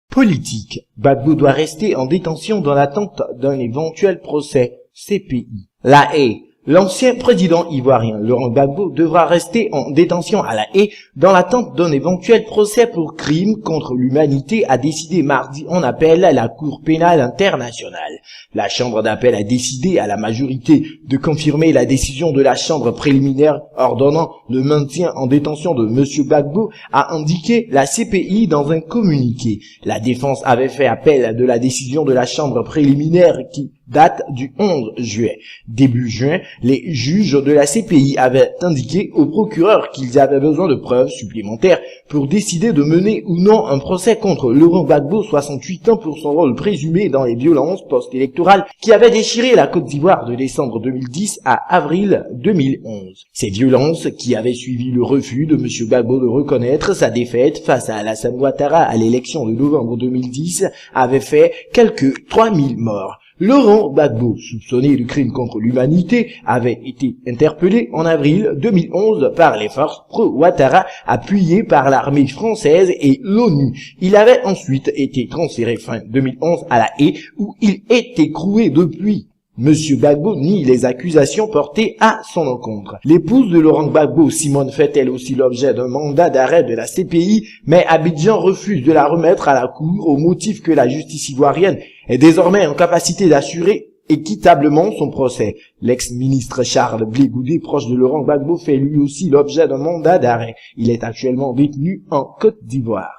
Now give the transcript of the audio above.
Politique. Gbagbo doit rester en détention dans l'attente d'un éventuel procès. CPI. La Haye. L'ancien président ivoirien Laurent Gbagbo devra rester en détention à La Haye dans l'attente d'un éventuel procès pour crime contre l'humanité, a décidé mardi en appel à la Cour pénale internationale. La chambre d'appel a décidé à la majorité de confirmer la décision de la chambre préliminaire ordonnant le maintien en détention de M. Gbagbo, a indiqué la CPI dans un communiqué. La défense avait fait appel de la décision de la chambre préliminaire qui date du 11 juillet. Début juin, les juges de la CPI avaient indiqué aux procureurs qu'ils avaient besoin de preuves supplémentaires pour décider de mener ou non un procès contre Laurent Gbagbo, 68 ans, pour son rôle présumé dans les violences post-électorales qui avaient déchiré la Côte d'Ivoire de décembre 2010 à avril 2011. Ces violences qui avaient suivi le refus de M. Gbagbo de reconnaître sa défaite face à Alassane Ouattara à l'élection de novembre 2010 avaient fait quelques 3000 morts. Laurent Gbagbo, soupçonné de crimes contre l'humanité, avait été interpellé en avril 2011 par les forces pro-Ouattara appuyées par l'armée française et l'ONU. Il avait ensuite été transféré fin 2011 à La Haye où il est écroué depuis. Monsieur Gbagbo nie les accusations portées à son encontre. L'épouse de Laurent Gbagbo, Simone, fait elle aussi l'objet d'un mandat d'arrêt de la CPI, mais Abidjan refuse de la remettre à la cour au motif que la justice ivoirienne est désormais en capacité d'assurer équitablement son procès. L'ex-ministre Charles Blé Goudé, proche de Laurent Gbagbo, fait lui aussi l'objet d'un mandat d'arrêt. Il est actuellement détenu en Côte d'Ivoire.